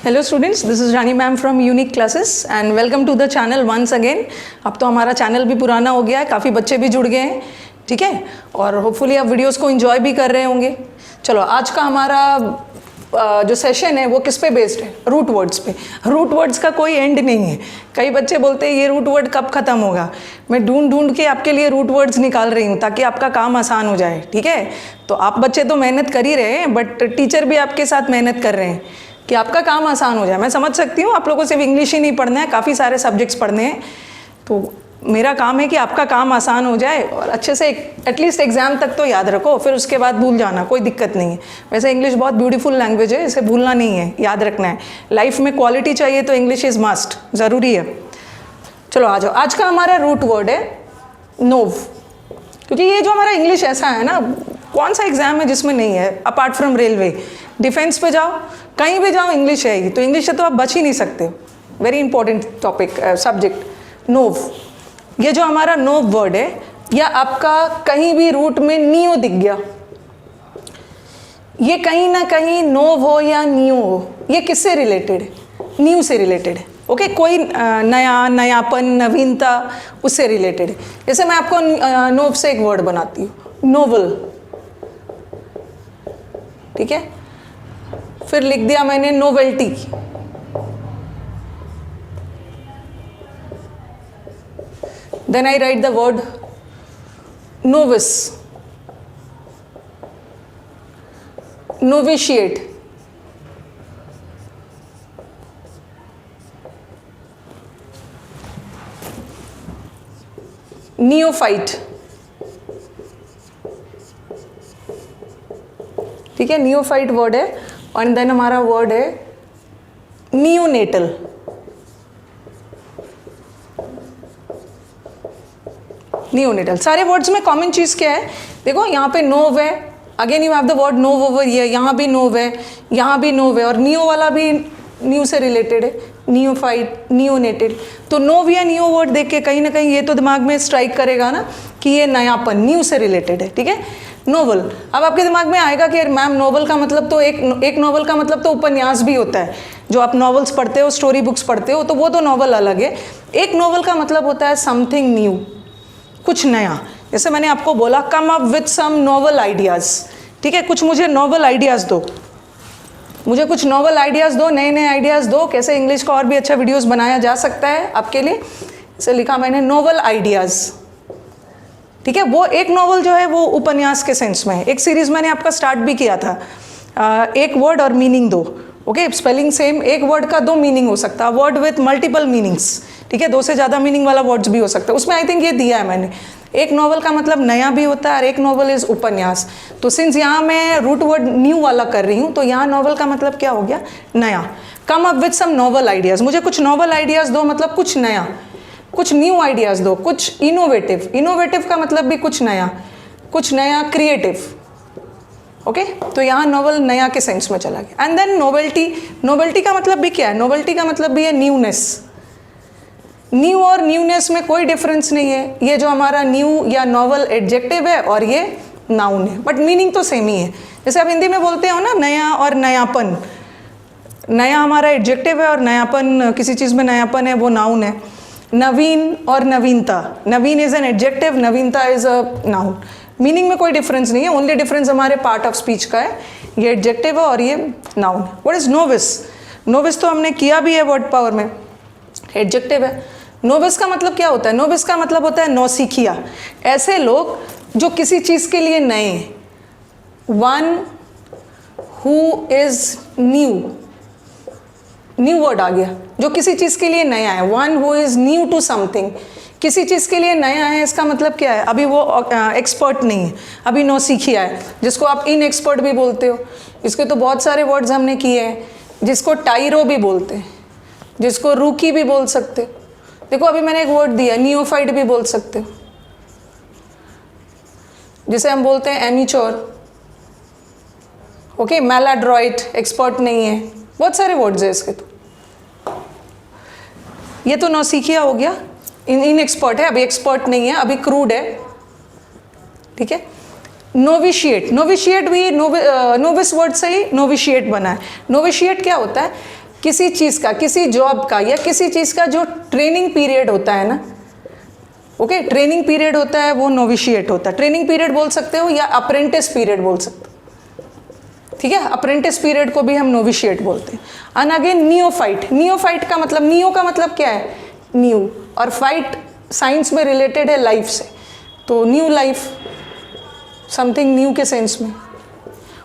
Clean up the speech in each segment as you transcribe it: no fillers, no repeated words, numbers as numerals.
Hello students, this is Rani ma'am from Unique Classes and welcome to the channel once again. अब तो हमारा channel भी पुराना हो गया है, काफ़ी बच्चे भी जुड़ गए हैं, ठीक है, और होपफुली आप वीडियोस को एंजॉय भी कर रहे होंगे। चलो, आज का हमारा जो सेशन है वो किस पे बेस्ड है? रूट वर्ड्स पे। रूट वर्ड्स का कोई एंड नहीं है। कई बच्चे बोलते हैं ये रूट वर्ड कब ख़त्म होगा। मैं ढूंढ ढूंढ के आपके लिए रूट वर्ड्स निकाल रही हूँ ताकि आपका काम आसान हो जाए, ठीक है। तो आप बच्चे तो मेहनत कर ही रहे हैं, बट टीचर भी आपके साथ मेहनत कर रहे हैं कि आपका काम आसान हो जाए। मैं समझ सकती हूँ आप लोगों को सिर्फ इंग्लिश ही नहीं पढ़ना है, काफ़ी सारे सब्जेक्ट्स पढ़ने हैं। तो मेरा काम है कि आपका काम आसान हो जाए और अच्छे से एटलीस्ट एग्ज़ाम तक तो याद रखो, फिर उसके बाद भूल जाना, कोई दिक्कत नहीं है। वैसे इंग्लिश बहुत ब्यूटीफुल लैंग्वेज है, इसे भूलना नहीं है, याद रखना है। लाइफ में क्वालिटी चाहिए तो इंग्लिश इज़ मस्ट, ज़रूरी है। चलो आ जाओ, आज का हमारा रूट वर्ड है नोव। क्योंकि ये जो हमारा इंग्लिश ऐसा है ना, कौन सा एग्ज़ाम है जिसमें नहीं है अपार्ट फ्रॉम रेलवे। डिफेंस पे जाओ, कहीं भी जाओ, इंग्लिश है। तो इंग्लिश से तो आप बच ही नहीं सकते। Very important topic, subject now. ये जो हमारा नोव वर्ड है, या आपका कहीं भी रूट में नियो दिख गया, ये कहीं ना कहीं नोव हो या नियो हो, ये किससे रिलेटेड है? न्यू से रिलेटेड है। ओके, कोई नया, नयापन, नवीनता, उससे रिलेटेड है। जैसे मैं आपको नोव से एक वर्ड बनाती हूँ, नोवेल, ठीक है। फिर लिख दिया मैंने novelty. Then I write the word novice, novitiate, neophyte, ठीक है, नियोफाइट वर्ड है। और देन हमारा वर्ड है नियोनेटल। नियोनेटल। सारे वर्ड्स में कॉमन चीज़ क्या है? देखो, यहाँ पे नोव है, again you have the word nov over here, यहाँ भी नोव है, यहाँ भी नोव है, और नियो वाला भी न्यू से रिलेटेड है, नियोफाइट, नियोनेटेड। तो नोव या नियो वर्ड देख के कहीं ना कहीं ये तो दिमाग में स्ट्राइक करेगा ना कि ये नयापन, न्यू से रिलेटेड है, ठीक है। नोवेल। अब आपके दिमाग में आएगा कि मैम नोवेल का मतलब तो एक नोवेल का मतलब तो उपन्यास भी होता है। जो आप नॉवेल्स पढ़ते हो, स्टोरी बुक्स पढ़ते हो, तो वो तो नॉवल अलग है। एक नोवेल का मतलब होता है समथिंग न्यू, कुछ नया। जैसे मैंने आपको बोला, come up with some novel ideas, ठीक है। कुछ मुझे नोवेल आइडियाज़ दो, मुझे कुछ नोवेल आइडियाज़ दो, नए नए आइडियाज़ दो, कैसे इंग्लिश का और भी अच्छा वीडियोस बनाया जा सकता है आपके लिए। इसे लिखा मैंने नोवेल आइडियाज़, ठीक है। वो एक नोवेल जो है वो उपन्यास के सेंस में है। एक सीरीज़ मैंने आपका स्टार्ट भी किया था, एक वर्ड और मीनिंग दो। ओके, स्पेलिंग सेम, एक वर्ड का दो मीनिंग हो सकता है, वर्ड विथ मल्टीपल मीनिंग्स, ठीक है। दो से ज़्यादा मीनिंग वाला वर्ड्स भी हो सकता है। उसमें आई थिंक ये दिया है मैंने, एक नॉवल का मतलब नया भी होता है और एक नॉवल इज़ उपन्यास। तो सिंस यहाँ मैं रूट वर्ड न्यू वाला कर रही हूँ, तो यहाँ नॉवल का मतलब क्या हो गया? नया। Come up with some novel ideas, मुझे कुछ नॉवल आइडियाज़ दो, मतलब कुछ नया, कुछ न्यू आइडियाज़ दो, कुछ इनोवेटिव। इनोवेटिव का मतलब भी कुछ नया क्रिएटिव। ओके, तो यहाँ नॉवल नया के सेंस में चला गया। And then novelty. नोवेल्टी का मतलब भी क्या है? नोवेल्टी का मतलब भी है न्यूनेस। न्यू और न्यूनेस में कोई डिफरेंस नहीं है। ये जो हमारा न्यू या नॉवल एडजेक्टिव है और ये नाउन है, बट मीनिंग तो सेम ही है। जैसे आप हिंदी में बोलते हो ना, नया और नयापन। नया हमारा एडजेक्टिव है और नयापन, किसी चीज़ में नयापन है, वो नाउन है। नवीन और नवीनता, नवीन इज़ एन एडजेक्टिव, नवीनता इज़ अ नाउन। मीनिंग में कोई डिफरेंस नहीं है, ओनली डिफरेंस हमारे पार्ट ऑफ स्पीच का है। ये एडजेक्टिव है और ये noun. What is novice? Novice तो हमने किया भी है वर्ड पावर में, एडजेक्टिव है। नोविस का मतलब क्या होता है? नोविस का मतलब होता है नौसिखिया, ऐसे लोग जो किसी चीज़ के लिए नए हैं। One who is new, new word आ गया, जो किसी चीज़ के लिए नया है। One who is new to something, किसी चीज़ के लिए नया है, इसका मतलब क्या है? अभी वो एक्सपर्ट नहीं है, अभी नौसिखिया है, जिसको आप इन एक्सपर्ट भी बोलते हो। इसके तो बहुत सारे वर्ड्स हमने किए हैं, जिसको टाइरो भी बोलते हैं, जिसको रूकी भी बोल सकते हो। देखो, अभी मैंने एक वर्ड दिया, नियोफाइट भी बोल सकते हो, जिसे हम बोलते हैं एमिच्योर। ओके, मैलाड्रॉइट, एक्सपर्ट नहीं है, बहुत सारे वर्ड्स है इसके। तो ये तो नौसिखिया हो गया, इन एक्सपर्ट है, अभी एक्सपर्ट नहीं है, अभी क्रूड है, ठीक है। नोविशिएट, नोविशिएट भी नोविस वर्ड से ही नोविशिएट बना है। नोविशिएट क्या होता है? किसी चीज़ का, किसी जॉब का या किसी चीज़ का जो ट्रेनिंग पीरियड होता है ना, ओके, ट्रेनिंग पीरियड होता है वो नोविशिएट होता है। ट्रेनिंग पीरियड बोल सकते हो या अप्रेंटिस पीरियड बोल सकते हो, ठीक है। अप्रेंटिस पीरियड को भी हम नोविशिएट बोलते हैं। एंड अगेन नियोफाइट, नियोफाइट का मतलब, नियो का मतलब क्या है, न्यू, और फाइट साइंस में रिलेटेड है लाइफ से, तो न्यू लाइफ, समथिंग न्यू के सेंस में।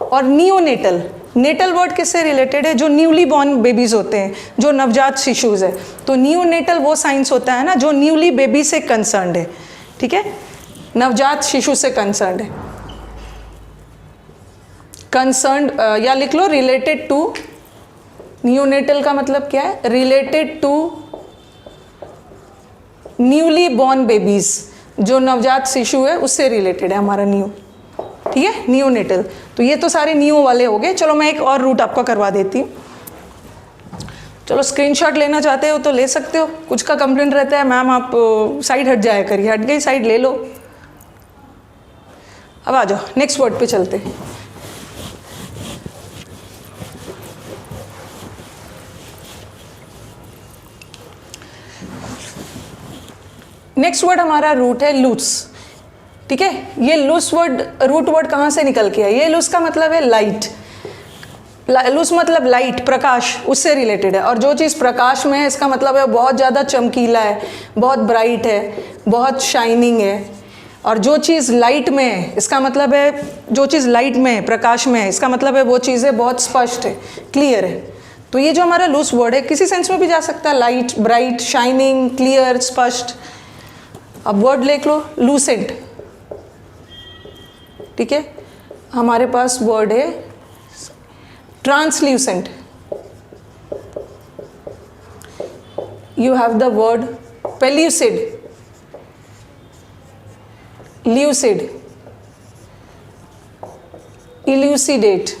और नियोनेटल, नेटल वर्ड किससे रिलेटेड है, जो न्यूली बॉर्न बेबीज होते हैं, जो नवजात शिशुज है, तो नियोनेटल वो साइंस होता है ना जो न्यूली बेबी से कंसर्न्ड है, ठीक है, नवजात शिशु से कंसर्न्ड है। कंसर्न्ड या लिख लो रिलेटेड टू, नियोनेटल का मतलब क्या है, related to newly born babies, जो नवजात शिशु है उससे रिलेटेड है हमारा न्यू, ठीक है, नियोनेटल। तो ये तो सारे नियो वाले हो गए। चलो मैं एक और रूट आपका करवा देती हूँ। चलो स्क्रीनशॉट लेना चाहते हो तो ले सकते हो। कुछ का कंप्लेंट रहता है मैम आप साइड हट जाया करिए, हट गई साइड, ले लो। अब आ जाओ नेक्स्ट वर्ड पे चलते हैं। नेक्स्ट वर्ड हमारा रूट है लूस, ठीक है। ये लूस वर्ड, रूट वर्ड कहाँ से निकल के है, ये लूस का मतलब है लाइट, लूस मतलब लाइट, प्रकाश, उससे रिलेटेड है। और जो चीज़ प्रकाश में है इसका मतलब है बहुत ज़्यादा चमकीला है, बहुत ब्राइट है, बहुत शाइनिंग है। और जो चीज़ लाइट में है इसका मतलब है, जो चीज़ लाइट में है, प्रकाश में है, इसका मतलब है वो चीज़ें बहुत स्पष्ट है, क्लियर है। तो ये जो हमारा लूस वर्ड है किसी सेंस में भी जा सकता है, लाइट, ब्राइट, शाइनिंग, क्लियर, स्पष्ट। अब वर्ड लिख लो लूसेंट, ठीक है। हमारे पास वर्ड है translucent, you have the word pellucid, lucid, elucidate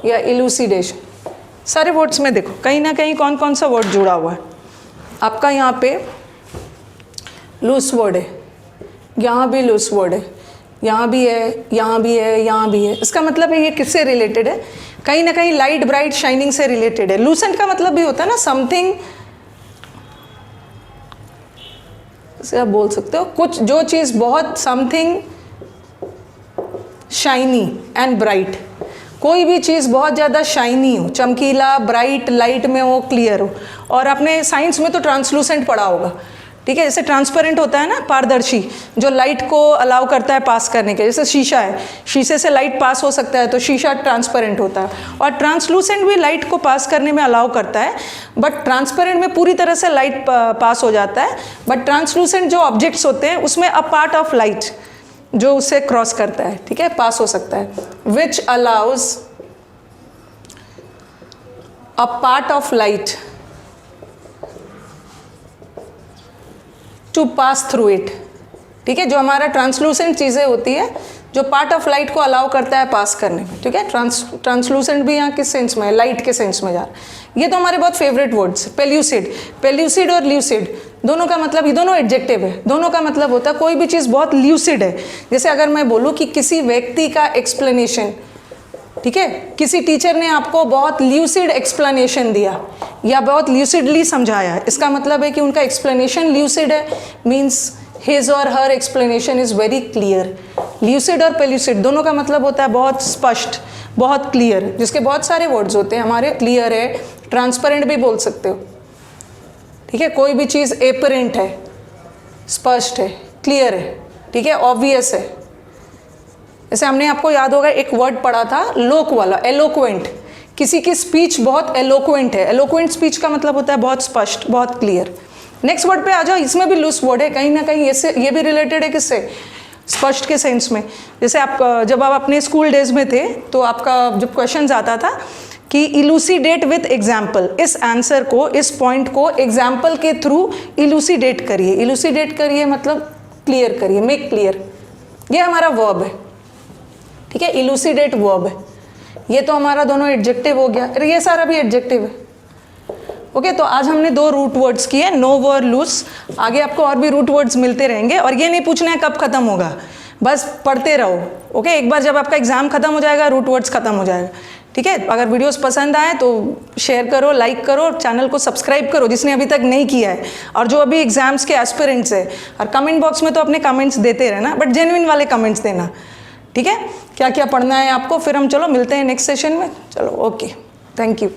या इल्यूसिडेशन। सारे वर्ड्स में देखो कहीं ना कहीं कौन कौन सा वर्ड जुड़ा हुआ है आपका। यहाँ पे लूस वर्ड है, यहाँ भी लूस वर्ड है, यहाँ भी है, यहाँ भी है, यहाँ भी है। इसका मतलब है ये किससे रिलेटेड है, कहीं ना कहीं लाइट, ब्राइट, शाइनिंग से रिलेटेड है। लूसेंट का मतलब भी होता है ना समथिंग, इसे आप बोल सकते हो कुछ, जो चीज़ बहुत समथिंग शाइनी एंड ब्राइट, कोई भी चीज़ बहुत ज़्यादा शाइनी हो, चमकीला, ब्राइट, लाइट में हो, क्लियर हो। और आपने साइंस में तो ट्रांसलूसेंट पढ़ा होगा, ठीक है। जैसे ट्रांसपेरेंट होता है ना, पारदर्शी, जो लाइट को अलाउ करता है पास करने के, जैसे शीशा है, शीशे से लाइट पास हो सकता है तो शीशा ट्रांसपेरेंट होता है। और ट्रांसलूसेंट भी लाइट को पास करने में अलाउ करता है, बट ट्रांसपेरेंट में पूरी तरह से लाइट पास हो जाता है। बट ट्रांसलूसेंट जो ऑब्जेक्ट्स होते हैं उसमें अ पार्ट ऑफ लाइट जो उसे क्रॉस करता है, ठीक है, पास हो सकता है। Which allows a part of light to pass through it, ठीक है। जो हमारा ट्रांसलूसेंट चीज़ें होती है जो पार्ट ऑफ लाइट को अलाउ करता है पास करने में, ठीक है। ट्रांसलूसेंट भी यहाँ किस सेंस में है, लाइट के सेंस में जा रहा है। ये तो हमारे बहुत फेवरेट वर्ड्स, पेल्यूसिड, पेल्यूसिड और ल्यूसिड दोनों का मतलब, ये दोनों एडजेक्टिव है, दोनों का मतलब होता है कोई भी चीज़ बहुत ल्यूसिड है। जैसे अगर मैं बोलूँ कि किसी व्यक्ति का एक्सप्लेनेशन, ठीक है, किसी टीचर ने आपको बहुत ल्यूसिड एक्सप्लेनेशन दिया या बहुत ल्यूसिडली समझाया, इसका मतलब है कि उनका एक्सप्लेनेशन ल्यूसिड है, मीन्स हिज और her explanation is very clear. Lucid और पेल्यूसिड दोनों का मतलब होता है बहुत स्पष्ट, बहुत क्लियर, जिसके बहुत सारे वर्ड्स होते हैं हमारे। क्लियर है, ट्रांसपेरेंट भी बोल सकते हो, ठीक है। कोई भी चीज़ एपरेंट है, स्पष्ट है, क्लियर है, ठीक है, ऑब्वियस है। जैसे हमने आपको याद होगा एक वर्ड पढ़ा था लोक वाला, एलोक्वेंट, किसी की स्पीच बहुत एलोक्वेंट है। एलोक्वेंट स्पीच का मतलब होता है बहुत स्पष्ट, बहुत क्लियर। नेक्स्ट वर्ड पे आ जाओ, इसमें भी लूज वर्ड है, कहीं ना कहीं ये भी रिलेटेड है किससे, स्पष्ट के सेंस में। जैसे आप जब आप अपने स्कूल डेज में थे तो आपका जब क्वेश्चन आता था कि इलूसीडेट विथ एग्जाम्पल, इस आंसर को, इस पॉइंट को एग्जाम्पल के थ्रू इलूसीडेट करिए। इलूसीडेट करिए मतलब क्लियर करिए, मेक क्लियर, ये हमारा वर्ब है, ठीक है, इलूसीडेट वर्ब है। ये तो हमारा दोनों एडजेक्टिव हो गया, ये सारा भी एडजेक्टिव है, ओके। तो आज हमने 2 रूट वर्ड्स किए, नो और लूस। आगे आपको और भी रूट वर्ड्स मिलते रहेंगे और ये नहीं पूछना है कब खत्म होगा, बस पढ़ते रहो, ओके। एक बार जब आपका एग्जाम खत्म हो जाएगा रूट वर्ड्स खत्म हो जाएगा, ठीक है, अगर वीडियोस पसंद आए तो शेयर करो, लाइक करो, चैनल को सब्सक्राइब करो जिसने अभी तक नहीं किया है, और जो अभी एग्जाम्स के एस्पिरेंट्स है, और कमेंट बॉक्स में तो अपने कमेंट्स देते रहना, बट जेन्युइन वाले कमेंट्स देना, ठीक है, क्या क्या पढ़ना है आपको। फिर हम चलो मिलते हैं नेक्स्ट सेशन में, चलो ओके, थैंक यू।